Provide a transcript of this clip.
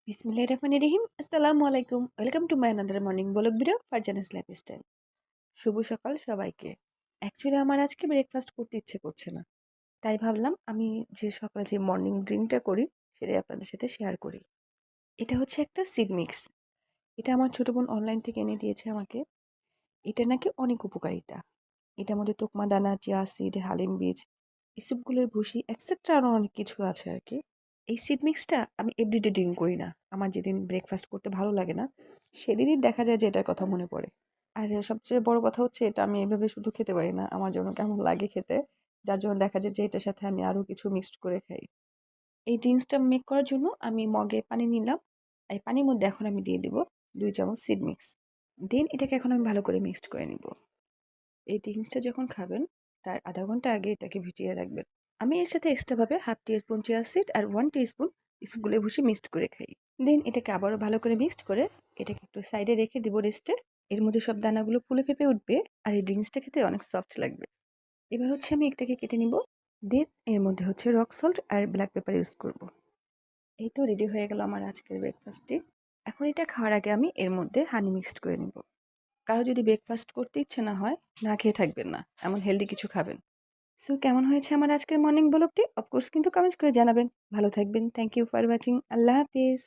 বিসমিল্লাহির রহমানির রহিম। আসসালামু আলাইকুম। Welcome to my another morning blog video Farzana's lifestyle. শুভ সকাল সবাইকে। অ্যাকচুয়ালি আমার আজকে ব্রেকফাস্ট করতে ইচ্ছে করছে না। তাই ভাবলাম আমি যে সকালে যে মর্নিং ড্রিঙ্কটা করি সেটাই আপনাদের সাথে শেয়ার করি। এটা হচ্ছে একটা সিড মিক্স। এটা আমার ছোট বোন অনলাইন থেকে এনে দিয়েছে আমাকে। এটা নাকি অনেক উপকারিতা। এটার মধ্যে তোকমা দানা, চিয়া সিড, হালিম বীজ, এসবগুলোর ভুসি এক্সেট্রা আরও অনেক কিছু আছে আর কি। এই সিড মিক্সটা আমি এভরিডে ড্রিঙ্ক করি না। আমার যেদিন ব্রেকফাস্ট করতে ভালো লাগে না, সেদিনই দেখা যায় যে এটার কথা মনে পড়ে। আর সবচেয়ে বড় কথা হচ্ছে এটা আমি এভাবে শুধু খেতে পারি না। আমার জন্য কেমন লাগে খেতে। যার জন্য দেখা যায় যে এটার সাথে আমি আরও কিছু মিক্সড করে খাই। এই ড্রিঙ্কসটা মেক করার জন্য আমি মগে পানি নিলাম। আর এই পানির মধ্যে এখন আমি দিয়ে দিব ২ চামচ সিড মিক্স। দেন এটাকে এখন আমি ভালো করে মিক্সড করে নিব। এই ড্রিঙ্কসটা যখন খাবেন তার ০.৫ ঘন্টা আগে এটাকে ভিজিয়ে রাখবেন। আমি এর সাথে এক্সট্রাভাবে 1/2 টিস্পুন চিয়া সিড আর 1 টিস্পুন ইসবগুলের ভুসি মিক্সড করে খাই। দেন এটাকে আবারও ভালো করে মিক্সড করে এটাকে একটু সাইডে রেখে দিব রেস্টে। এর মধ্যে সব দানাগুলো ফুলে ফেঁপে উঠবে আর এই ড্রিঙ্কসটা খেতে অনেক সফট লাগবে। এবার হচ্ছে আমি এটাকে কেটে নিব। দেন এর মধ্যে হচ্ছে রক সল্ট আর ব্ল্যাক পেপার ইউজ করব। এই তো রেডি হয়ে গেল আমার আজকের ব্রেকফাস্টটি। এখন এটা খাওয়ার আগে আমি এর মধ্যে হানি মিক্সড করে নিব। কারো যদি ব্রেকফাস্ট করতে ইচ্ছে না হয়, না খেয়ে থাকবেন না। এমন হেলদি কিছু খাবেন। সো কেমন হয়েছে আমার আজকের মর্নিং ব্লগটি? অফকোর্স কিন্তু কমেন্টস করে জানাবেন। ভালো থাকবেন। Thank you for watching. আল্লাহ হাফেজ।